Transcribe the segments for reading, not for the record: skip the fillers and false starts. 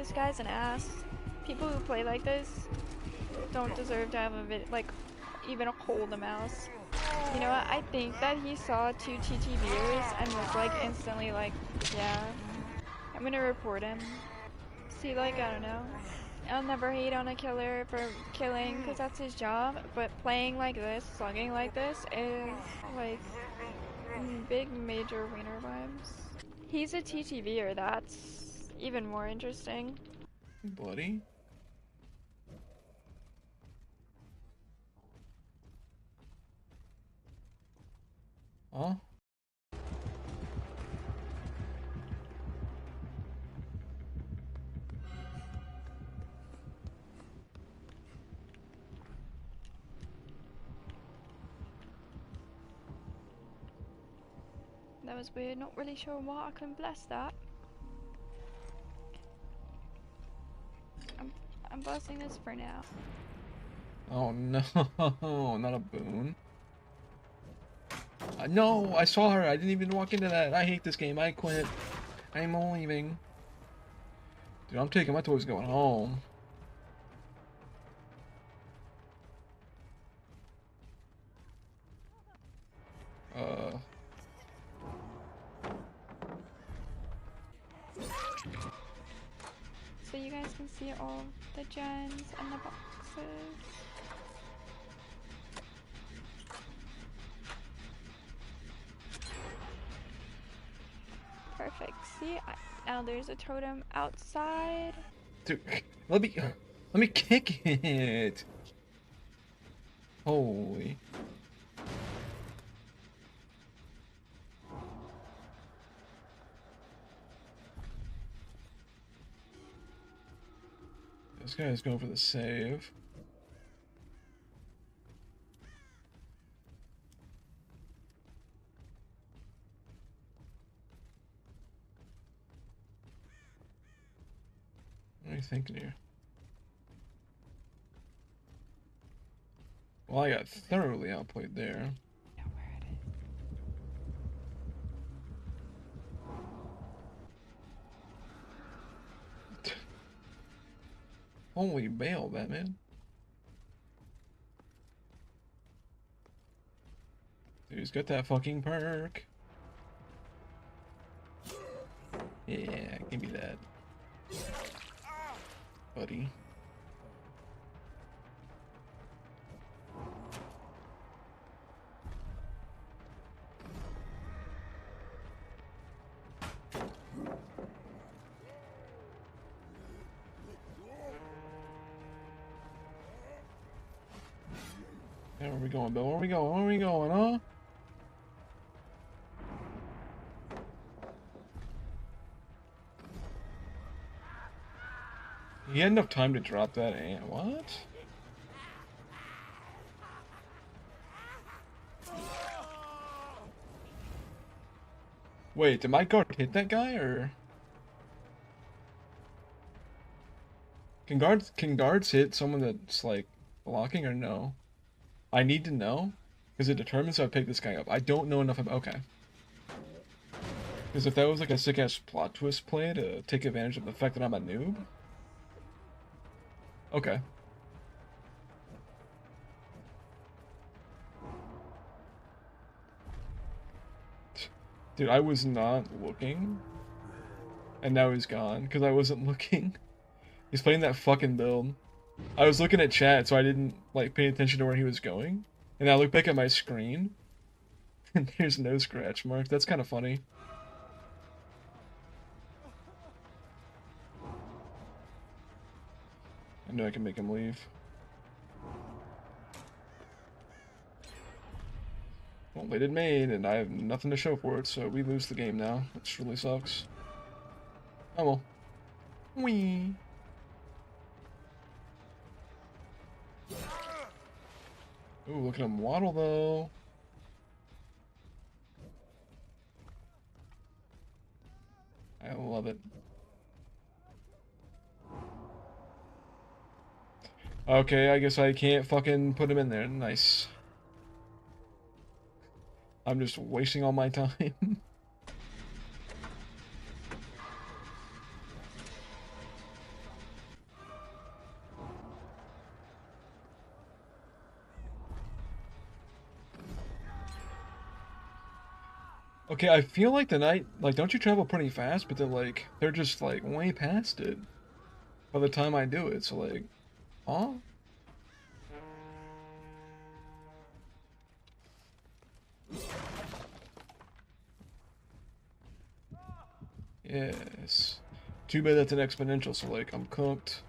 This guy's an ass. People who play like this don't deserve to have even a hold a mouse. You know what? I think that he saw 2 TTVers and was like instantly like, yeah, I'm gonna report him. See, like, I don't know. I'll never hate on a killer for killing because that's his job, but playing like this, slugging like this is like big major wiener vibes. He's a TTVer, that's even more interesting. Buddy? Huh? That was weird, not really sure what I can bless that. I'm blessing this for now. Oh no, not a boon. No, I saw her. I didn't even walk into that. I hate this game. I quit. I'm leaving. Dude, I'm taking my toys going home. So you guys can see all the gens and the boxes. Perfect. See, now there's a totem outside. Dude, let me kick it. Holy. This guy's going for the save. What are you thinking here? Well, I got thoroughly outplayed there. I know where it is. Holy bail, Batman. Dude, he's got that fucking perk. Yeah, give me that. Buddy. Yeah, where are we going, Bill? Where are we going? Where are we going, huh? He had enough time to drop that ant. What? Wait, did my guard hit that guy, or can guards hit someone that's like blocking, or no? I need to know because it determines if I pick this guy up. I don't know enough about. Okay. Because if that was like a sick ass plot twist play to take advantage of the fact that I'm a noob. Okay. Dude, I was not looking. And now he's gone because I wasn't looking. He's playing that fucking build. I was looking at chat, so I didn't like pay attention to where he was going. And I look back at my screen, and there's no scratch mark. That's kind of funny. I know I can make him leave. Well, they did main, and I have nothing to show for it, so we lose the game now, which really sucks. Oh well. Whee! Ooh, look at him waddle, though. I love it. Okay, I guess I can't fucking put him in there. Nice. I'm just wasting all my time. Okay, I feel like the night, like, don't you travel pretty fast? But then, like, they're just, like, way past it by the time I do it. So, like, huh? Yes. Too bad that's an exponential, so, like, I'm cooked.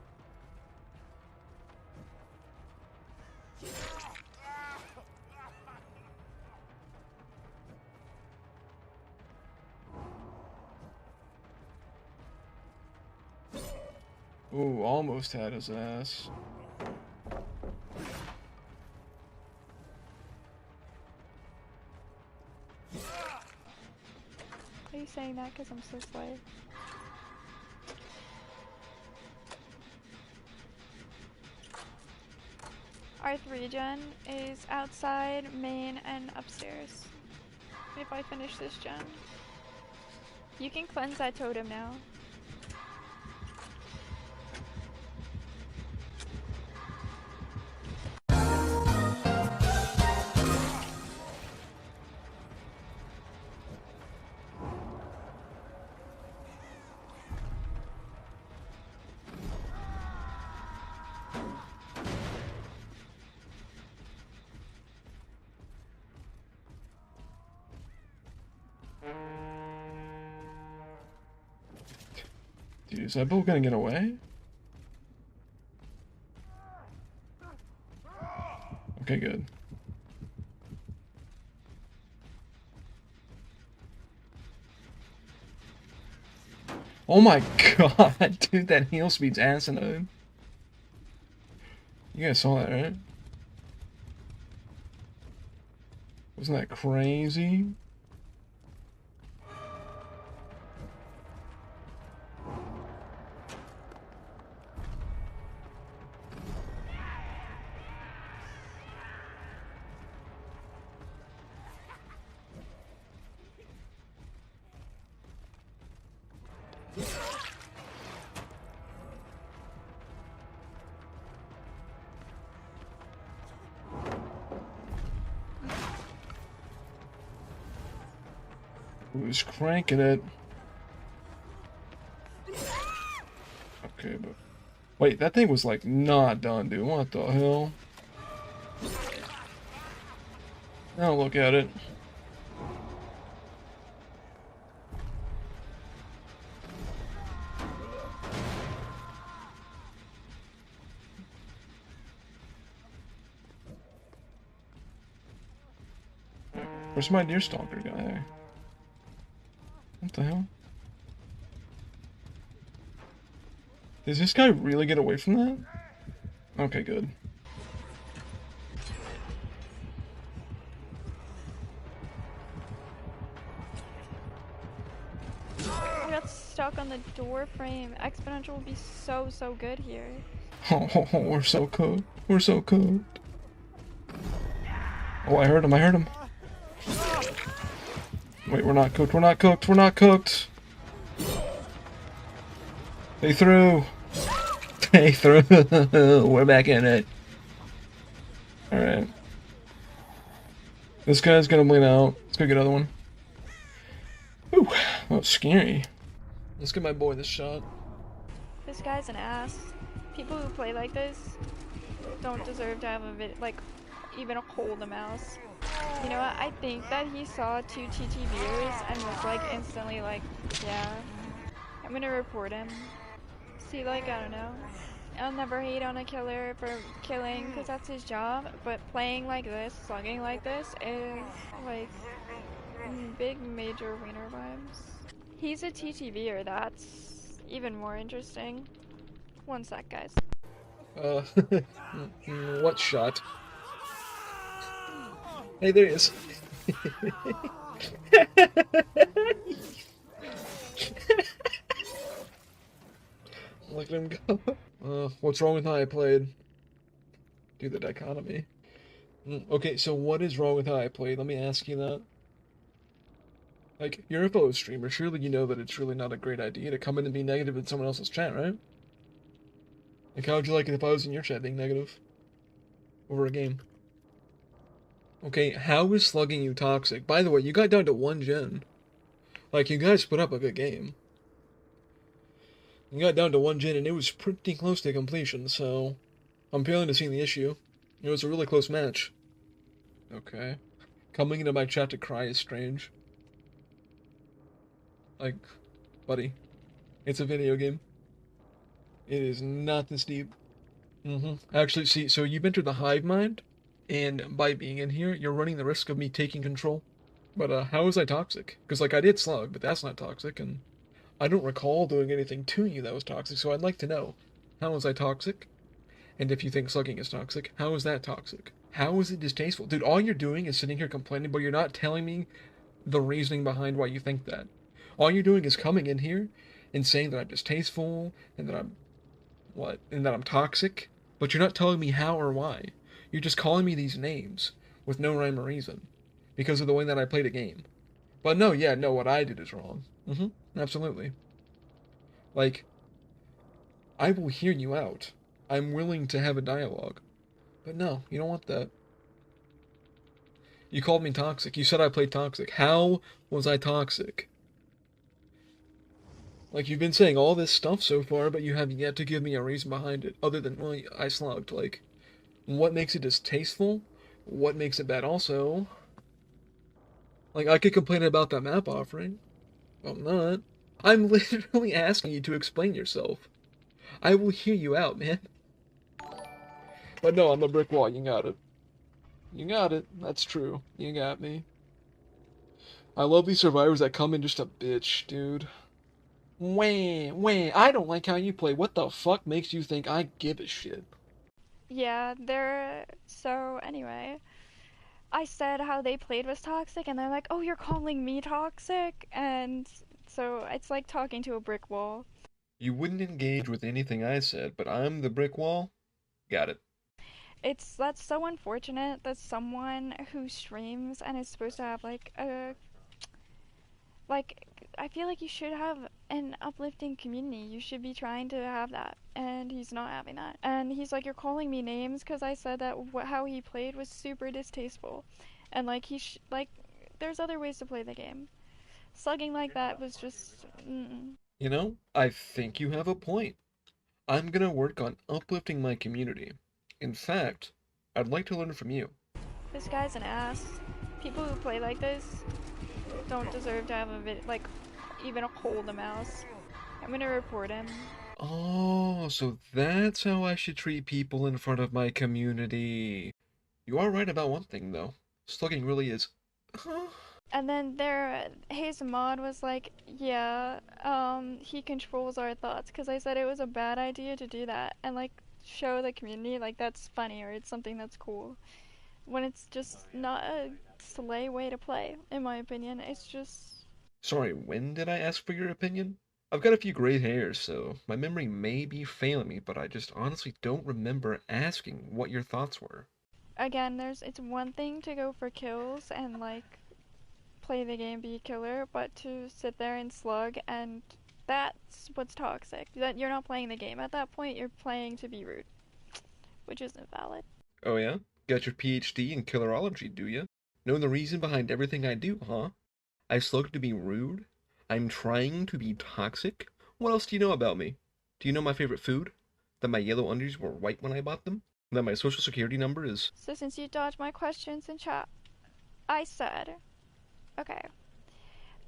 Ooh, almost had his ass. Are you saying that because I'm so slow? Our 3 gen is outside, main, and upstairs. If I finish this gen. You can cleanse that totem now. Dude, is that bull gonna get away? Okay, good. Oh my god, dude, that heal speed's asinine. You guys saw that, right? Wasn't that crazy? Who's cranking it? Okay, but wait, that thing was like not done, dude. What the hell? Now look at it. Where's my deer stalker guy? What the hell? Does this guy really get away from that? Okay, good. I got stuck on the door frame. Exponential will be so good here. Oh, we're so cooked. We're so cooked. Oh, I heard him. I heard him. Wait, we're not cooked. We're not cooked. We're not cooked. They threw. They threw. We're back in it. Alright. This guy's gonna bleed out. Let's go get another one. Ooh, that was scary. Let's get my boy this shot. This guy's an ass. People who play like this don't deserve to have even a hold a mouse. You know what? I think that he saw 2 TTVers and was like instantly like, yeah, I'm gonna report him. See, like, I don't know. I'll never hate on a killer for killing because that's his job, but playing like this, slugging like this is like big major wiener vibes. He's a TTVer, that's even more interesting. One sec, guys. What shot? Hey, there he is. Look at him go. What's wrong with how I played? Do the dichotomy. Okay, so what is wrong with how I played? Let me ask you that. Like, you're a fellow streamer. Surely you know that it's really not a great idea to come in and be negative in someone else's chat, right? Like, how would you like it if I was in your chat being negative? Over a game. Okay, how is slugging you toxic? By the way, you got down to 1 gen. Like, you guys put up a good game. You got down to 1 gen and it was pretty close to completion, so I'm failing to see the issue. It was a really close match. Okay. Coming into my chat to cry is strange. Like, buddy, it's a video game. It is not this deep. Actually, see, so you've entered the hive mind, and by being in here, you're running the risk of me taking control. But, how was I toxic? Because, like, I did slug, but that's not toxic, and I don't recall doing anything to you that was toxic, so I'd like to know, how was I toxic? And if you think slugging is toxic, how is that toxic? How is it distasteful? Dude, all you're doing is sitting here complaining, but you're not telling me the reasoning behind why you think that. All you're doing is coming in here and saying that I'm distasteful, and that I'm and that I'm toxic, but you're not telling me how or why. You're just calling me these names with no rhyme or reason because of the way that I played a game. But no, yeah, no, what I did is wrong. Absolutely. Like, I will hear you out. I'm willing to have a dialogue. But no, you don't want that. You called me toxic. You said I played toxic. How was I toxic? Like, you've been saying all this stuff so far, but you have yet to give me a reason behind it, other than, well, I slugged. Like, what makes it distasteful? What makes it bad also? Like, I could complain about that map offering. I'm not. I'm literally asking you to explain yourself. I will hear you out, man. But no, I'm a brick wall. You got it. You got it. That's true. You got me. I love these survivors that come in just a bitch, dude. Wah, I don't like how you play. What the fuck makes you think I give a shit? Yeah, so anyway, I said how they played was toxic, and they're like, oh, you're calling me toxic? And so it's like talking to a brick wall. You wouldn't engage with anything I said, but I'm the brick wall? Got it. That's so unfortunate that someone who streams and is supposed to have like I feel like you should have an uplifting community. You should be trying to have that, and he's not having that. And he's like, "You're calling me names because I said that how he played was super distasteful," and like like, there's other ways to play the game. Slugging like that was just. Mm-mm. You know, I think you have a point. I'm gonna work on uplifting my community. In fact, I'd like to learn from you. This guy's an ass. People who play like this don't deserve to have like even a hole in the mouse. I'm gonna report him. Oh, so that's how I should treat people in front of my community. You are right about one thing, though. Slugging really is. Huh? And then his mod was like, yeah, he controls our thoughts, because I said it was a bad idea to do that, and like show the community like that's funny or it's something that's cool, when it's just not a slay way to play, in my opinion. It's just. Sorry, when did I ask for your opinion? I've got a few gray hairs, so my memory may be failing me, but I just honestly don't remember asking what your thoughts were. Again, it's one thing to go for kills and like play the game, be a killer, but to sit there and slug, and that's what's toxic. That you're not playing the game at that point, you're playing to be rude, which isn't valid. Oh yeah? Got your PhD in killerology, do ya? Know the reason behind everything I do, huh? I slug to be rude? I'm trying to be toxic? What else do you know about me? Do you know my favorite food? That my yellow undies were white when I bought them? That my social security number is... So since you dodged my questions in chat, I said, okay,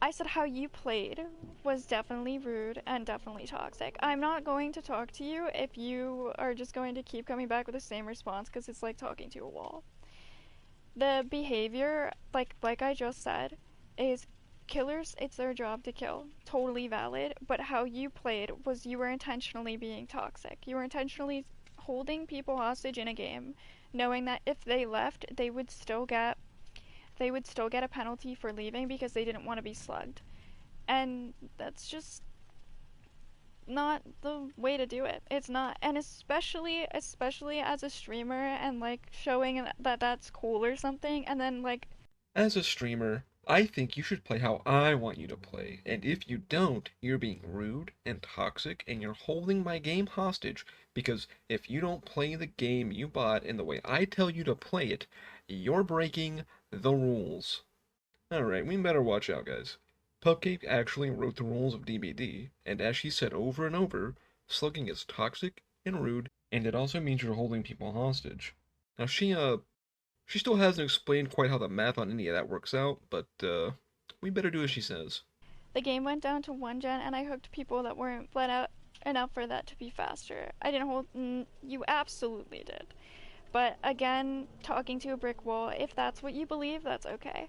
I said how you played was definitely rude and definitely toxic. I'm not going to talk to you if you are just going to keep coming back with the same response, because it's like talking to a wall. The behavior, like I just said, is killers, it's their job to kill. Totally valid, but how you played was you were intentionally being toxic. You were intentionally holding people hostage in a game, knowing that if they left, they would still get a penalty for leaving because they didn't want to be slugged. And that's just not the way to do it. It's not. And especially as a streamer and like showing that that's cool or something, and then like. As a streamer, I think you should play how I want you to play, and if you don't, you're being rude and toxic, and you're holding my game hostage, because if you don't play the game you bought in the way I tell you to play it, you're breaking the rules. Alright, we better watch out, guys. Pupcake actually wrote the rules of DBD, and as she said over and over, slugging is toxic and rude, and it also means you're holding people hostage. Now she still hasn't explained quite how the math on any of that works out, but we better do as she says. The game went down to 1 gen and I hooked people that weren't bled out enough for that to be faster. I didn't hold. You absolutely did. But again, talking to a brick wall, if that's what you believe, that's okay.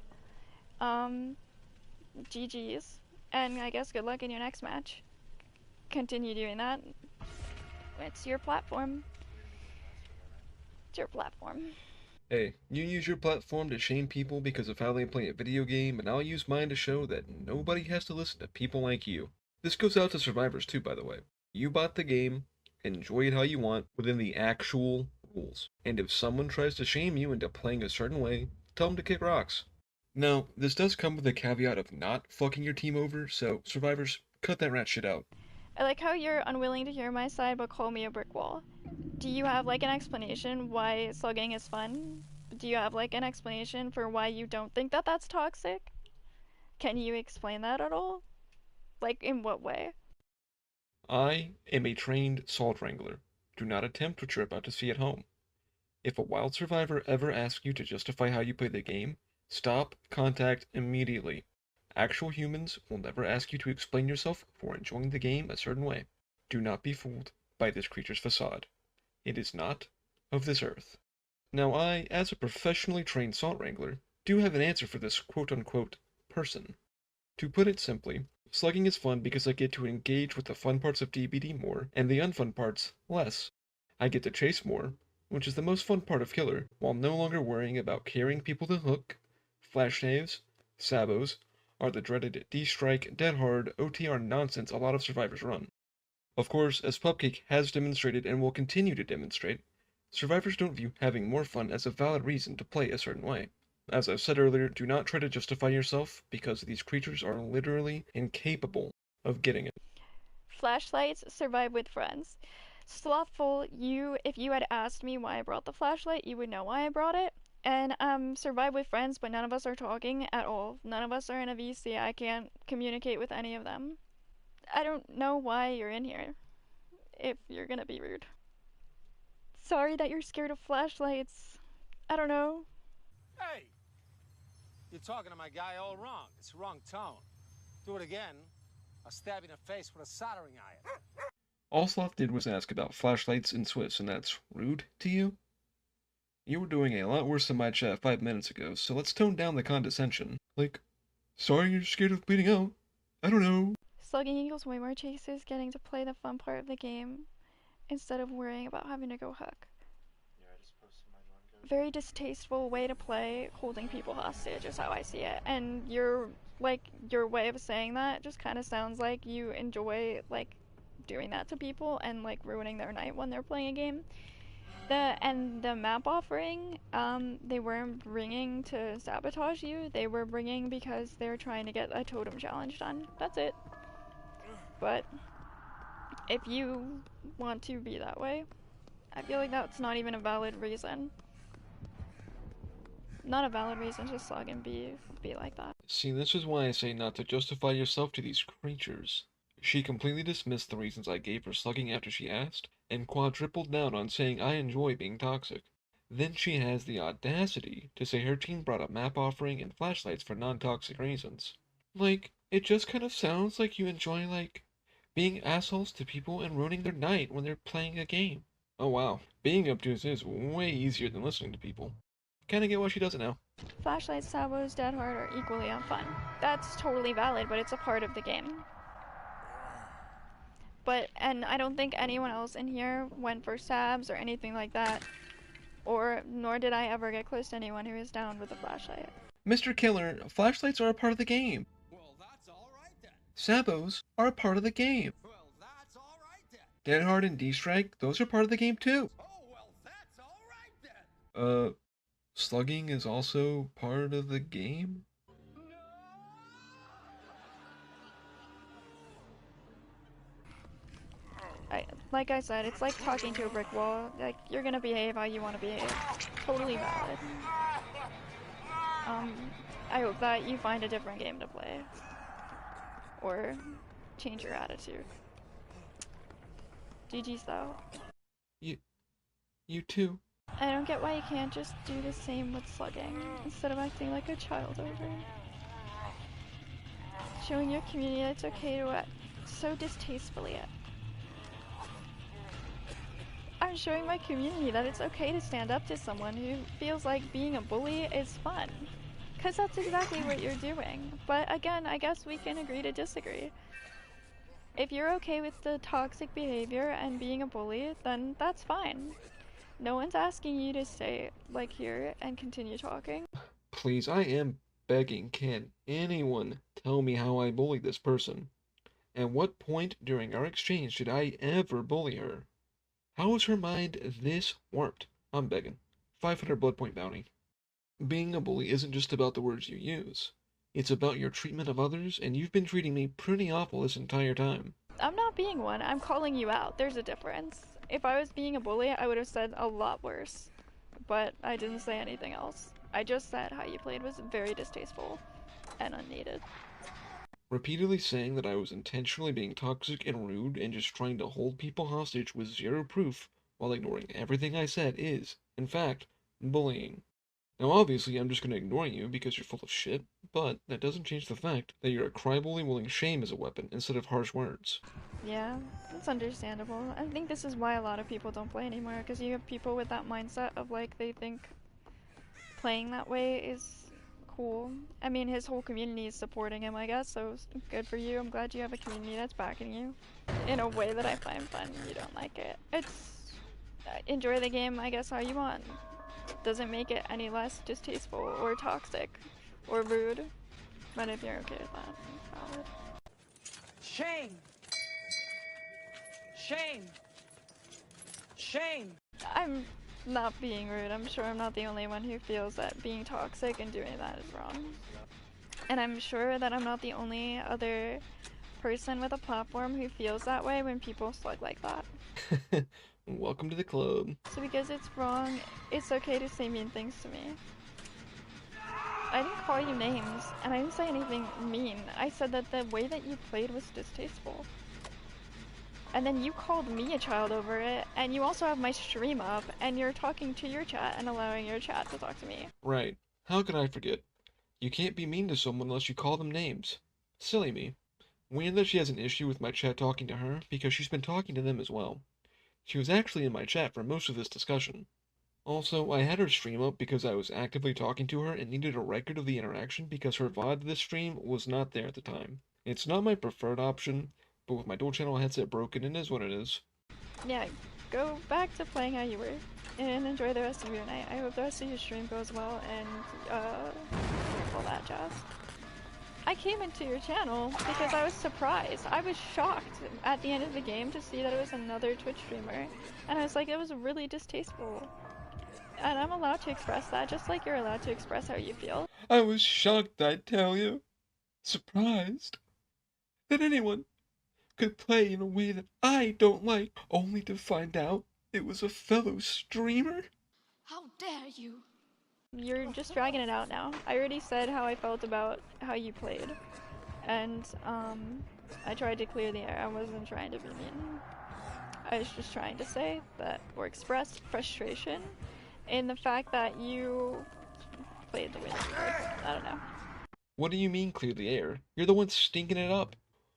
GG's. And I guess good luck in your next match. Continue doing that. It's your platform. It's your platform. Hey, you use your platform to shame people because of how they play a video game, and I'll use mine to show that nobody has to listen to people like you. This goes out to survivors too, by the way. You bought the game, enjoy it how you want, within the actual rules. And if someone tries to shame you into playing a certain way, tell them to kick rocks. Now, this does come with a caveat of not fucking your team over, so survivors, cut that rat shit out. I like how you're unwilling to hear my side but call me a brick wall. Do you have like an explanation why slugging is fun? Do you have like an explanation for why you don't think that that's toxic? Can you explain that at all? Like in what way? I am a trained salt wrangler. Do not attempt what you're about to see at home. If a wild survivor ever asks you to justify how you play the game, stop contact immediately. Actual humans will never ask you to explain yourself for enjoying the game a certain way. Do not be fooled by this creature's facade. It is not of this earth. Now I, as a professionally trained salt wrangler, do have an answer for this quote-unquote person. To put it simply, slugging is fun because I get to engage with the fun parts of DBD more, and the unfun parts less. I get to chase more, which is the most fun part of Killer, while no longer worrying about carrying people to hook. Flash saves, sabos, are the dreaded D-strike, dead hard, OTR nonsense a lot of survivors run. Of course, as Pupcake has demonstrated and will continue to demonstrate, survivors don't view having more fun as a valid reason to play a certain way. As I've said earlier, do not try to justify yourself, because these creatures are literally incapable of getting it. Flashlights survive with friends. Slothful, if you had asked me why I brought the flashlight, you would know why I brought it. And survive with friends, but none of us are talking at all. None of us are in a VC. I can't communicate with any of them. I don't know why you're in here, if you're gonna be rude. Sorry that you're scared of flashlights. I don't know. Hey! You're talking to my guy all wrong. It's the wrong tone. Do it again, I'll stab you in the face with a soldering iron. All Sloth did was ask about flashlights and Swiss, and that's rude to you? You were doing a lot worse than my chat 5 minutes ago, so let's tone down the condescension. Like, sorry you're scared of bleeding out. I don't know. Slugging equals way more chases, getting to play the fun part of the game, instead of worrying about having to go hook. Yeah, I just posted my manga. Very distasteful way to play, holding people hostage is how I see it. And your way of saying that just kind of sounds like you enjoy doing that to people and ruining their night when they're playing a game. The map offering, they weren't bringing to sabotage you. They were bringing because they're trying to get a totem challenge done. That's it. But if you want to be that way, I feel like that's not even a valid reason. Not a valid reason to slug and be like that. See, this is why I say not to justify yourself to these creatures. She completely dismissed the reasons I gave for slugging after she asked, and quadrupled down on saying I enjoy being toxic. Then she has the audacity to say her team brought a map offering and flashlights for non-toxic reasons. It just kind of sounds like you enjoy, being assholes to people and ruining their night when they're playing a game. Oh wow, being obtuse is way easier than listening to people. Kinda get why she does it now. Flashlights, sabos, dead hard are equally unfun. That's totally valid, but it's a part of the game. And I don't think anyone else in here went for sabs or anything like that. Nor did I ever get close to anyone who is down with a flashlight. Mr. Killer, flashlights are a part of the game. Well, that's alright then. Sabos are a part of the game. Well, that's alright then. Dead Hard and D-Strike, those are part of the game too. Oh, well, that's alright then. Slugging is also part of the game? Like I said, it's like talking to a brick wall. You're gonna behave how you want to behave. Totally valid. I hope that you find a different game to play. or change your attitude. GG's though. You too. I don't get why you can't just do the same with slugging, instead of acting like a child over it. Showing your community that it's okay to act so distastefully. I'm showing my community that it's okay to stand up to someone who feels like being a bully is fun. Because that's exactly what you're doing. But again, I guess we can agree to disagree. If you're okay with the toxic behavior and being a bully, then that's fine. No one's asking you to stay, like, here and continue talking. Please, I am begging, can anyone tell me how I bullied this person? At what point during our exchange did I ever bully her? How is her mind this warped? I'm begging. 500 blood point bounty. Being a bully isn't just about the words you use. It's about your treatment of others, and you've been treating me pretty awful this entire time. I'm not being one, I'm calling you out. There's a difference. If I was being a bully, I would have said a lot worse. But I didn't say anything else. I just said how you played was very distasteful and unneeded. Repeatedly saying that I was intentionally being toxic and rude and just trying to hold people hostage with zero proof while ignoring everything I said is, in fact, bullying. Now obviously I'm just gonna ignore you because you're full of shit, but that doesn't change the fact that you're a crybully wielding shame as a weapon instead of harsh words. Yeah, it's understandable. I think this is why a lot of people don't play anymore, because you have people with that mindset of like they think playing that way is cool. I mean, his whole community is supporting him, I guess, so good for you. I'm glad you have a community that's backing you in a way that I find fun. You don't like it. It's enjoy the game, I guess, how you want. Doesn't make it any less distasteful or toxic or rude. But if you're okay with that, valid. Shame! Shame! Shame! I'm not being rude. I'm sure I'm not the only one who feels that being toxic and doing that is wrong. And I'm sure that I'm not the only other person with a platform who feels that way when people slug like that. Welcome to the club. So because it's wrong, it's okay to say mean things to me. I didn't call you names, and I didn't say anything mean. I said that the way that you played was distasteful. And then you called me a child over it, and you also have my stream up, and you're talking to your chat and allowing your chat to talk to me. Right. How could I forget? You can't be mean to someone unless you call them names. Silly me. Weird that she has an issue with my chat talking to her, because she's been talking to them as well. She was actually in my chat for most of this discussion. Also, I had her stream up because I was actively talking to her and needed a record of the interaction because her VOD of this stream was not there at the time. It's not my preferred option, but with my dual channel headset broken, it is what it is. Yeah, go back to playing how you were, and enjoy the rest of your night. I hope the rest of your stream goes well, and all that jazz. I came into your channel because I was surprised. I was shocked at the end of the game to see that it was another Twitch streamer, and I was like, it was really distasteful. And I'm allowed to express that, just like you're allowed to express how you feel. I was shocked, I tell you. Surprised. That anyone could play in a way that I don't like, only to find out it was a fellow streamer. How dare you? You're just dragging it out now. I already said how I felt about how you played. And, I tried to clear the air. I wasn't trying to be mean. I was just trying to say that, or express frustration in the fact that you played the way that you did. I don't know. What do you mean clear the air? You're the one stinking it up.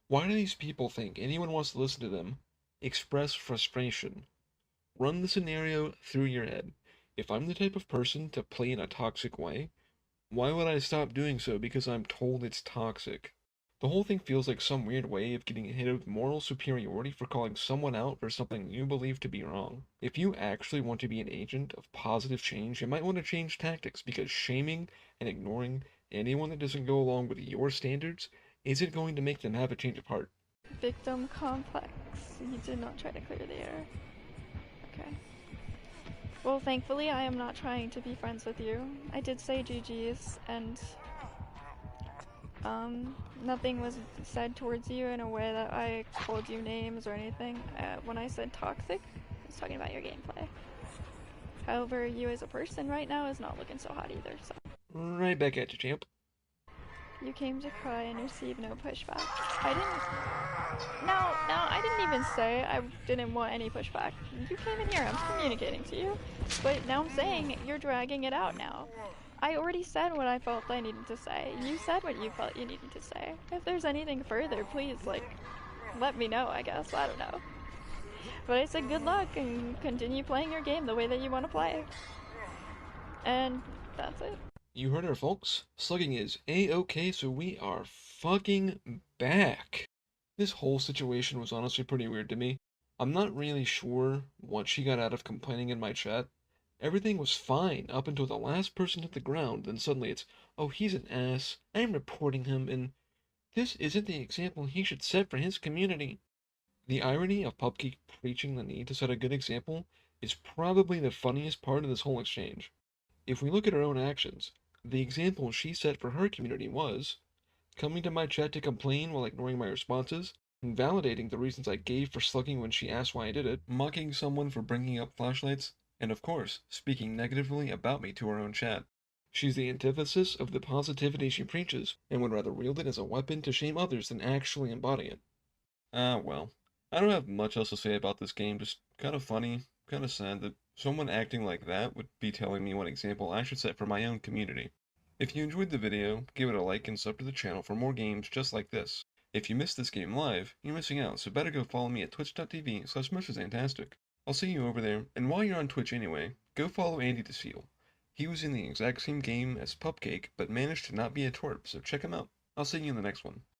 Why do these people think anyone wants to listen to them? Express frustration. Run the scenario through your head. If I'm the type of person to play in a toxic way, why would I stop doing so because I'm told it's toxic? The whole thing feels like some weird way of getting hit with moral superiority for calling someone out for something you believe to be wrong. If you actually want to be an agent of positive change, you might want to change tactics because shaming and ignoring anyone that doesn't go along with your standards isn't going to make them have a change of heart. Victim complex. You did not try to clear the air. Okay. Well, thankfully, I am not trying to be friends with you. I did say GG's, and nothing was said towards you in a way that I called you names or anything. When I said toxic, I was talking about your gameplay. However, you as a person right now is not looking so hot either, so. Right back at you, champ. You came to cry and received no pushback. I didn't. No, I didn't even say I didn't want any pushback. You came in here, I'm communicating to you. But now I'm saying you're dragging it out now. I already said what I felt I needed to say. You said what you felt you needed to say. If there's anything further, please, like, let me know, I guess. I don't know. But I said good luck and continue playing your game the way that you want to play. And that's it. You heard her, folks. Slugging is A-okay, so we are fucking back. This whole situation was honestly pretty weird to me. I'm not really sure what she got out of complaining in my chat. Everything was fine up until the last person hit the ground, then suddenly it's, oh, he's an ass, I'm reporting him, and this isn't the example he should set for his community. The irony of Pupcake preaching the need to set a good example is probably the funniest part of this whole exchange. If we look at her own actions, the example she set for her community was coming to my chat to complain while ignoring my responses, invalidating the reasons I gave for slugging when she asked why I did it, mocking someone for bringing up flashlights, and of course, speaking negatively about me to her own chat. She's the antithesis of the positivity she preaches, and would rather wield it as a weapon to shame others than actually embody it. Well, I don't have much else to say about this game, just kind of funny, kind of sad that someone acting like that would be telling me what example I should set for my own community. If you enjoyed the video, give it a like and sub to the channel for more games just like this. If you missed this game live, you're missing out, so better go follow me at twitch.tv/MrZantastic. I'll see you over there, and while you're on Twitch anyway, go follow Andy DeSeal. He was in the exact same game as Pupcake, but managed to not be a twerp, so check him out. I'll see you in the next one.